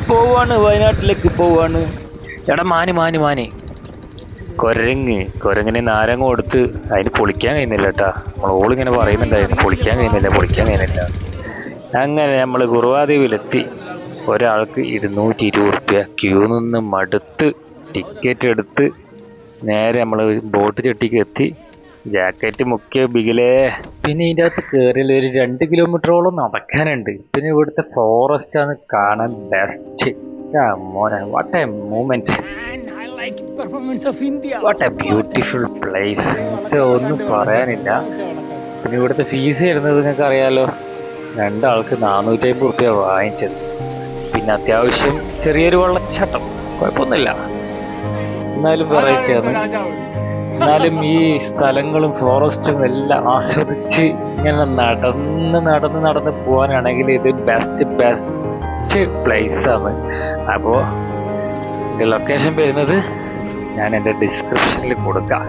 പോവാണ് വയനാട്ടിലേക്ക് പോവാണ്. എടാ മാന് കുരങ്ങിന് നാരങ്ങ കൊടുത്ത് അതിന് പൊളിക്കാൻ കഴിയുന്നില്ല കേട്ടാ. ഓളിങ്ങനെ പറയുന്നുണ്ടായിരുന്നു പൊളിക്കാൻ കഴിയുന്നില്ല. അങ്ങനെ നമ്മൾ കുറുവാദ്വീപിലെത്തി. ഒരാൾക്ക് 220 റുപ്യ ക്യൂ നിന്ന് മടുത്ത് ടിക്കറ്റ് എടുത്ത് നേരെ നമ്മൾ ബോട്ട് ചെട്ടിക്ക് എത്തി. ജാക്കറ്റ് മുക്കിയ ബിഗിലേ. പിന്നെ ഇതിൻ്റെ അകത്ത് കയറിയാൽ ഒരു 2 കിലോമീറ്ററോളം നടക്കാനുണ്ട്. പിന്നെ ഇവിടുത്തെ ഫോറസ്റ്റ് ആണ് കാണാൻ ബെസ്റ്റ്. മോനെ what A moment, what A beautiful place. ഒന്നും പറയാനില്ല. പിന്നെ ഇവിടുത്തെ ഫീസ് വരുന്നത് നിങ്ങൾക്ക് അറിയാലോ, 2 ആൾക്ക് 450 റുപ്യ വാങ്ങിച്ചത്. പിന്നെ അത്യാവശ്യം ചെറിയൊരു വെള്ളച്ചാട്ടം, കുഴപ്പമൊന്നുമില്ല. എന്നാലും വെറൈറ്റി ആണ്. എന്നാലും ഈ സ്ഥലങ്ങളും ഫോറസ്റ്റും എല്ലാം ആസ്വദിച്ച് ഇങ്ങനെ നടന്ന് പോകാനാണെങ്കിൽ ഇത് ബെസ്റ്റ് പ്ലേസ് ആണ്. അപ്പോൾ എൻ്റെ ലൊക്കേഷൻ വരുന്നത് ഞാൻ എൻ്റെ ഡിസ്ക്രിപ്ഷനിൽ കൊടുക്കാം.